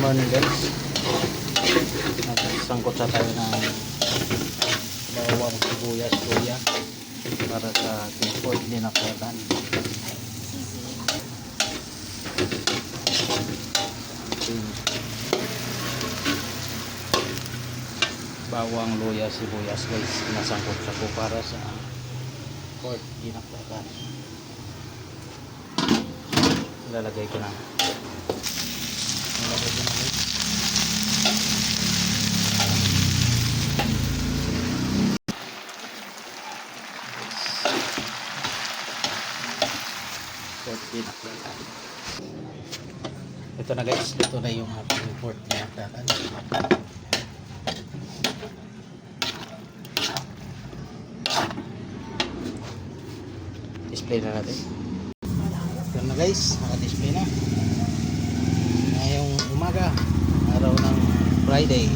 morning guys. Nagsangkot sa tayo ng bawang, sibuyas, luya para sa ating pork dinakdakan. Bawang, luya, sibuyas guys, nasangkot sa ko para sa pork dinakdakan. Lalagay ko na. Lalagay ko na guys. Pork dinakdakan. Ito na guys, ito na yung ating pork dinakdakan. Display na natin. Ito na guys, naka-display na. Ngayong umaga, araw ng Friday.